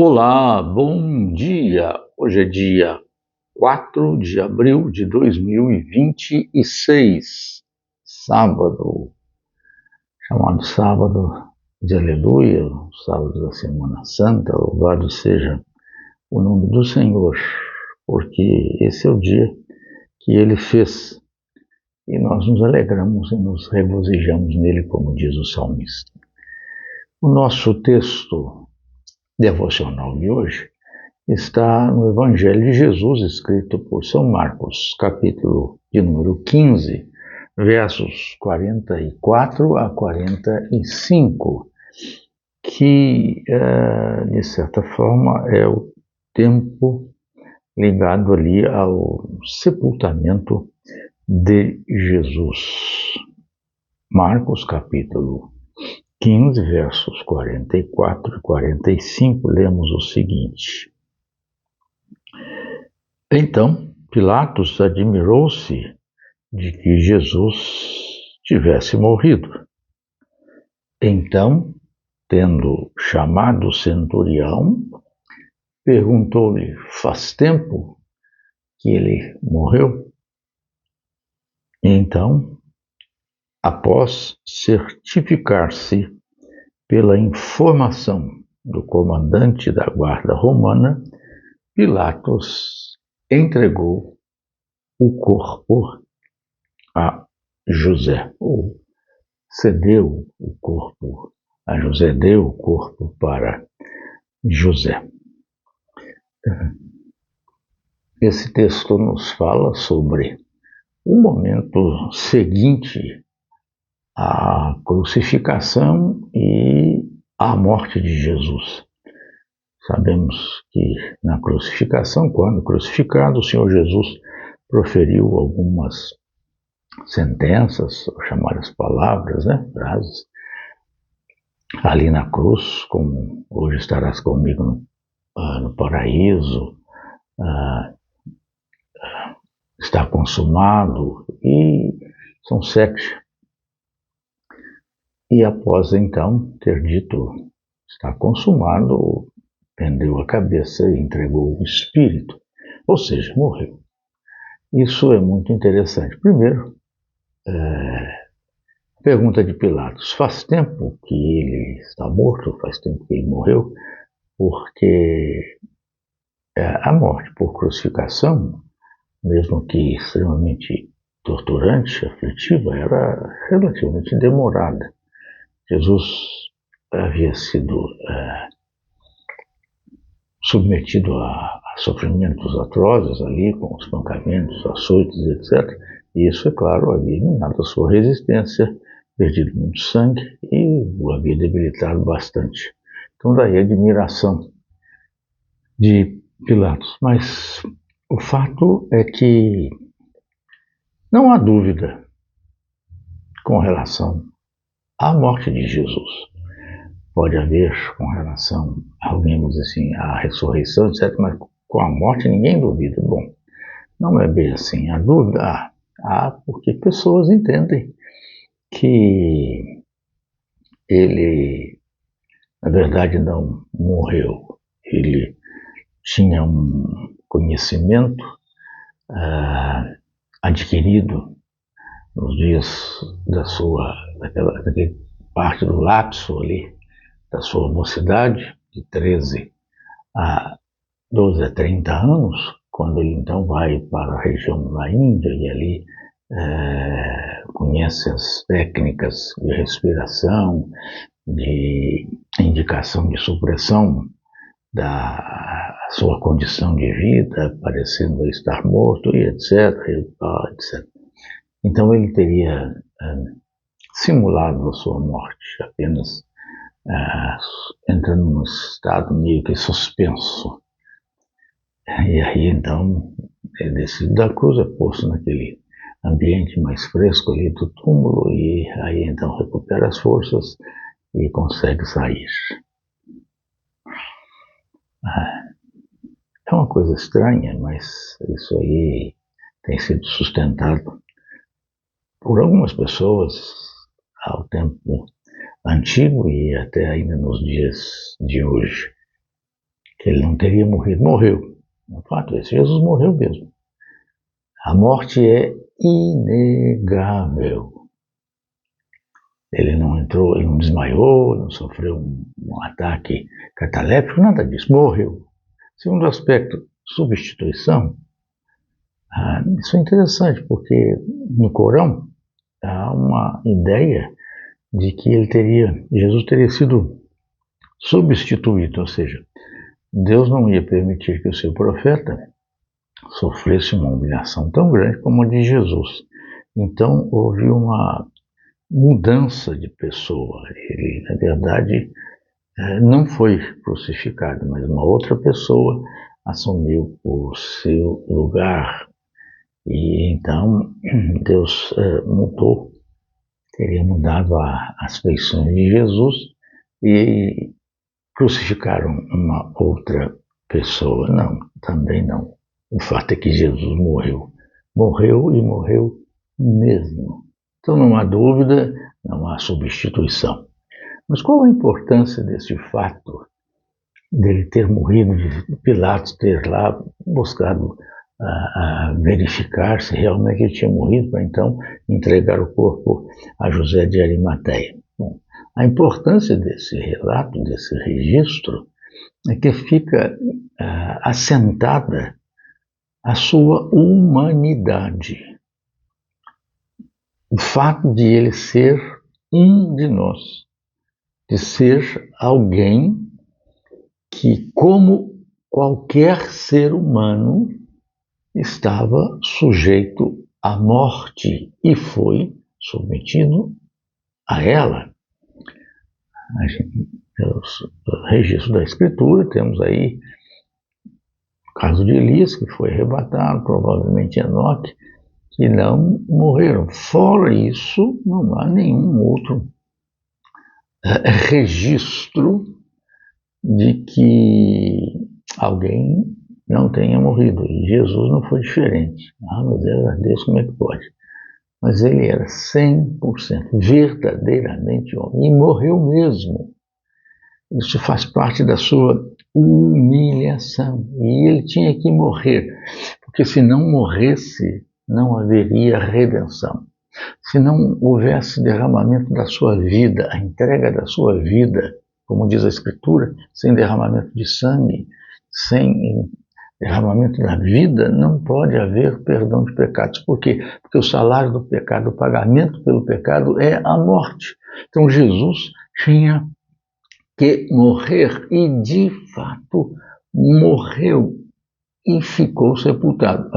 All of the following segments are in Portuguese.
Olá, bom dia! Hoje é dia 4 de abril de 2026, sábado, chamado sábado de Aleluia, sábado da Semana Santa. Louvado seja o nome do Senhor, porque esse é o dia que Ele fez e nós nos alegramos e nos regozijamos nele, como diz o salmista. O nosso texto devocional de hoje está no Evangelho de Jesus, escrito por São Marcos, capítulo de número 15, versos 44 a 45, que, de certa forma, é o tempo ligado ali ao sepultamento de Jesus. Marcos, capítulo 15, versos 44 e 45, lemos o seguinte: Então, Pilatos admirou-se de que Jesus tivesse morrido. Então, tendo chamado o centurião, perguntou-lhe: faz tempo que ele morreu? Então, após certificar-se pela informação do comandante da guarda romana, Pilatos entregou o corpo a José, ou cedeu o corpo a José, deu o corpo para José. Esse texto nos fala sobre o momento seguinte à crucificação e à morte de Jesus. Sabemos que na crucificação, quando crucificado, o Senhor Jesus proferiu algumas sentenças, chamadas palavras, frases, ali na cruz, como hoje estarás comigo no paraíso, está consumado, e são 7. E após então ter dito está consumado, pendeu a cabeça e entregou o espírito, ou seja, morreu. Isso é muito interessante. Primeiro, pergunta de Pilatos: faz tempo que ele está morto? Faz tempo que ele morreu? Porque a morte por crucificação, mesmo que extremamente torturante, aflitiva, era relativamente demorada. Jesus havia sido submetido a sofrimentos atrozes ali, com espancamentos, açoites, etc. E isso, é claro, havia minado a sua resistência, perdido muito sangue e o havia debilitado bastante. Então, daí a admiração de Pilatos. Mas o fato é que não há dúvida com relação à morte de Jesus. Pode haver com relação, alguém diz assim, à ressurreição, etc., mas com a morte ninguém duvida. Bom, não é bem assim. A dúvida há porque pessoas entendem que ele, na verdade, não morreu. Ele tinha um conhecimento adquirido nos dias daquela parte do lapso ali, da sua mocidade, de 13 a 12 a 30 anos, quando ele então vai para a região da Índia e ali conhece as técnicas de respiração, de indicação de supressão da sua condição de vida, parecendo estar morto e etc. etc. Então ele teria simulado a sua morte, apenas entrando num estado meio que suspenso. E aí então ele desce da cruz, é posto naquele ambiente mais fresco ali do túmulo, e aí então recupera as forças e consegue sair. É uma coisa estranha, mas isso aí tem sido sustentado por algumas pessoas ao tempo antigo e até ainda nos dias de hoje. que ele não teria morrido. Morreu. No fato esse, Jesus morreu mesmo. A morte é inegável. Ele não entrou, ele não desmaiou, não sofreu um ataque cataléptico, nada disso. Morreu. Segundo aspecto, substituição. Isso é interessante, porque no Corão há uma ideia de que Jesus teria sido substituído, ou seja, Deus não ia permitir que o seu profeta sofresse uma humilhação tão grande como a de Jesus. Então houve uma mudança de pessoa. Ele, na verdade, não foi crucificado, mas uma outra pessoa assumiu o seu lugar. E então Deus teria mudado as feições de Jesus e crucificaram uma outra pessoa. Não, também não. O fato é que Jesus morreu. Morreu e morreu mesmo. Então não há dúvida, não há substituição. Mas qual a importância desse fato dele ter morrido, de Pilatos ter lá buscado verificar se realmente ele tinha morrido, para então entregar o corpo a José de Arimateia? Bom, a importância desse relato, desse registro, é que fica assentada a sua humanidade. O fato de ele ser um de nós, de ser alguém que, como qualquer ser humano, estava sujeito à morte e foi submetido a ela. No registro da Escritura, temos aí o caso de Elias, que foi arrebatado, provavelmente Enoque, que não morreram. Fora isso, não há nenhum outro registro de que alguém não tenha morrido. E Jesus não foi diferente. Meu Deus, como é que pode? Mas ele era 100%, verdadeiramente homem. E morreu mesmo. Isso faz parte da sua humilhação. E ele tinha que morrer. Porque se não morresse, não haveria redenção. Se não houvesse derramamento da sua vida, a entrega da sua vida, como diz a Escritura, sem derramamento de sangue, sem derramamento da vida, não pode haver perdão de pecados. Por quê? Porque o salário do pecado, o pagamento pelo pecado é a morte. Então Jesus tinha que morrer e, de fato, morreu e ficou sepultado.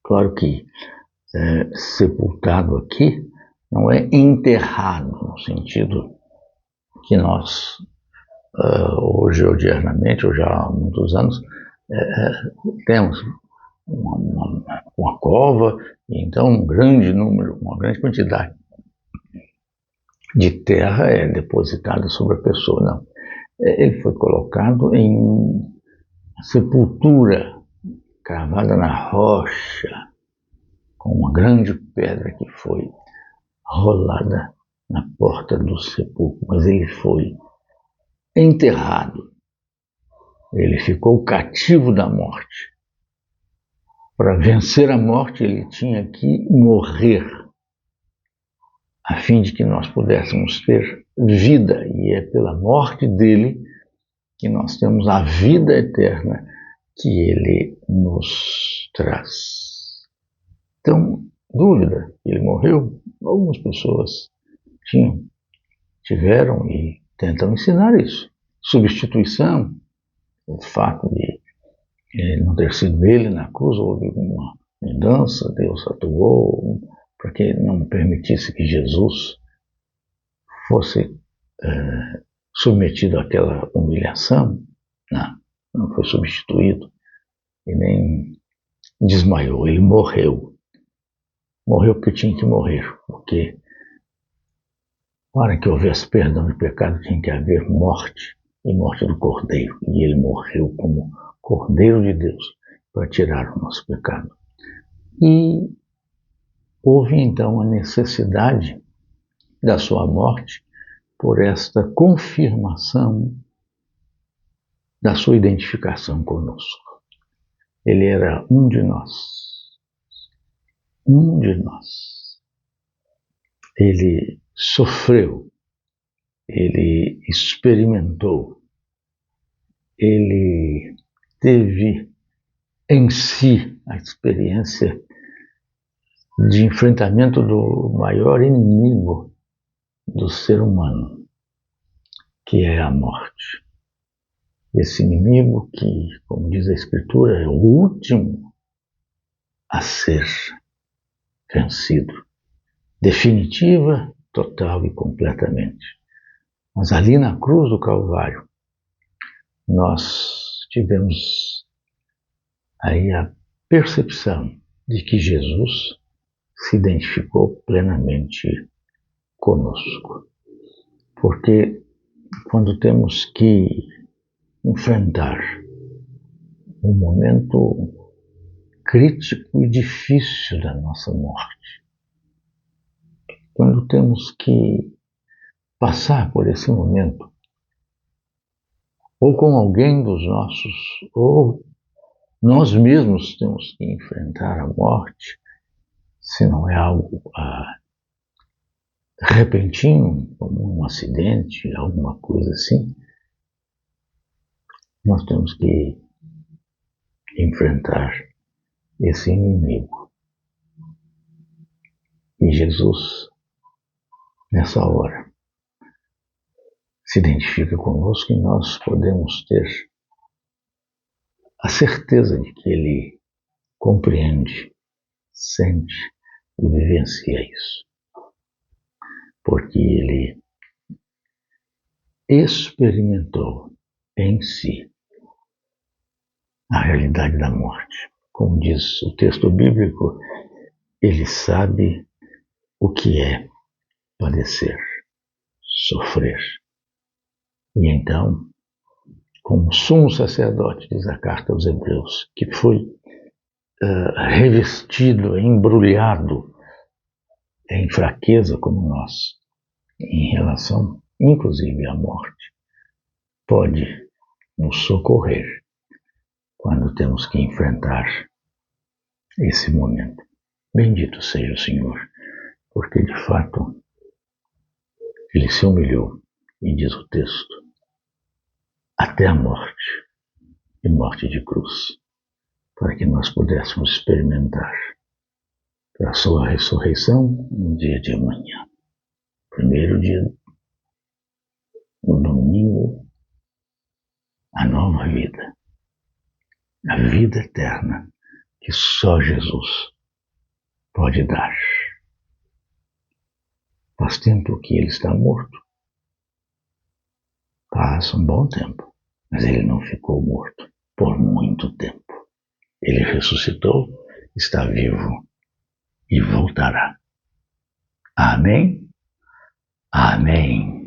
Claro que sepultado aqui não é enterrado, no sentido que nós, hoje, odiernamente, ou já há muitos anos, temos uma cova, e então um grande número, uma grande quantidade de terra é depositada sobre a pessoa. Não. Ele foi colocado em sepultura, cravada na rocha, com uma grande pedra que foi rolada na porta do sepulcro, mas ele foi enterrado. Ele ficou cativo da morte. Para vencer a morte, ele tinha que morrer, a fim de que nós pudéssemos ter vida. E é pela morte dele que nós temos a vida eterna que ele nos traz. Então, dúvida, ele morreu? Algumas pessoas tiveram e tentam ensinar isso. Substituição, o fato de não ter sido ele na cruz, houve uma mudança, Deus atuou para que não permitisse que Jesus fosse submetido àquela humilhação. Não foi substituído e nem desmaiou, ele morreu. Morreu porque tinha que morrer, porque para que houvesse perdão de pecado tinha que haver morte, e morte do Cordeiro. E ele morreu como Cordeiro de Deus para tirar o nosso pecado. E houve então a necessidade da sua morte por esta confirmação da sua identificação conosco. Ele era um de nós. Um de nós. Ele sofreu, ele experimentou, ele teve em si a experiência de enfrentamento do maior inimigo do ser humano, que é a morte. Esse inimigo que, como diz a Escritura, é o último a ser vencido, definitiva, total e completamente. Mas ali na cruz do Calvário, nós tivemos aí a percepção de que Jesus se identificou plenamente conosco. Porque quando temos que enfrentar um momento crítico e difícil da nossa morte, quando temos que passar por esse momento, ou com alguém dos nossos, ou nós mesmos temos que enfrentar a morte, se não é algo repentino, como um acidente, alguma coisa assim, nós temos que enfrentar esse inimigo. E Jesus, nessa hora, se identifica conosco e nós podemos ter a certeza de que Ele compreende, sente e vivencia isso. Porque Ele experimentou em si a realidade da morte. Como diz o texto bíblico, Ele sabe o que é padecer, sofrer. E então, como sumo sacerdote, diz a carta aos Hebreus, que foi revestido, embrulhado em fraqueza como nós, em relação, inclusive, à morte, pode nos socorrer quando temos que enfrentar esse momento. Bendito seja o Senhor, porque de fato Ele se humilhou, e diz o texto, até a morte, e morte de cruz, para que nós pudéssemos experimentar a sua ressurreição no dia de amanhã. Primeiro dia, no domingo, a nova vida, a vida eterna que só Jesus pode dar. Faz tempo que ele está morto. Passa um bom tempo, mas ele não ficou morto por muito tempo. Ele ressuscitou, está vivo e voltará. Amém? Amém.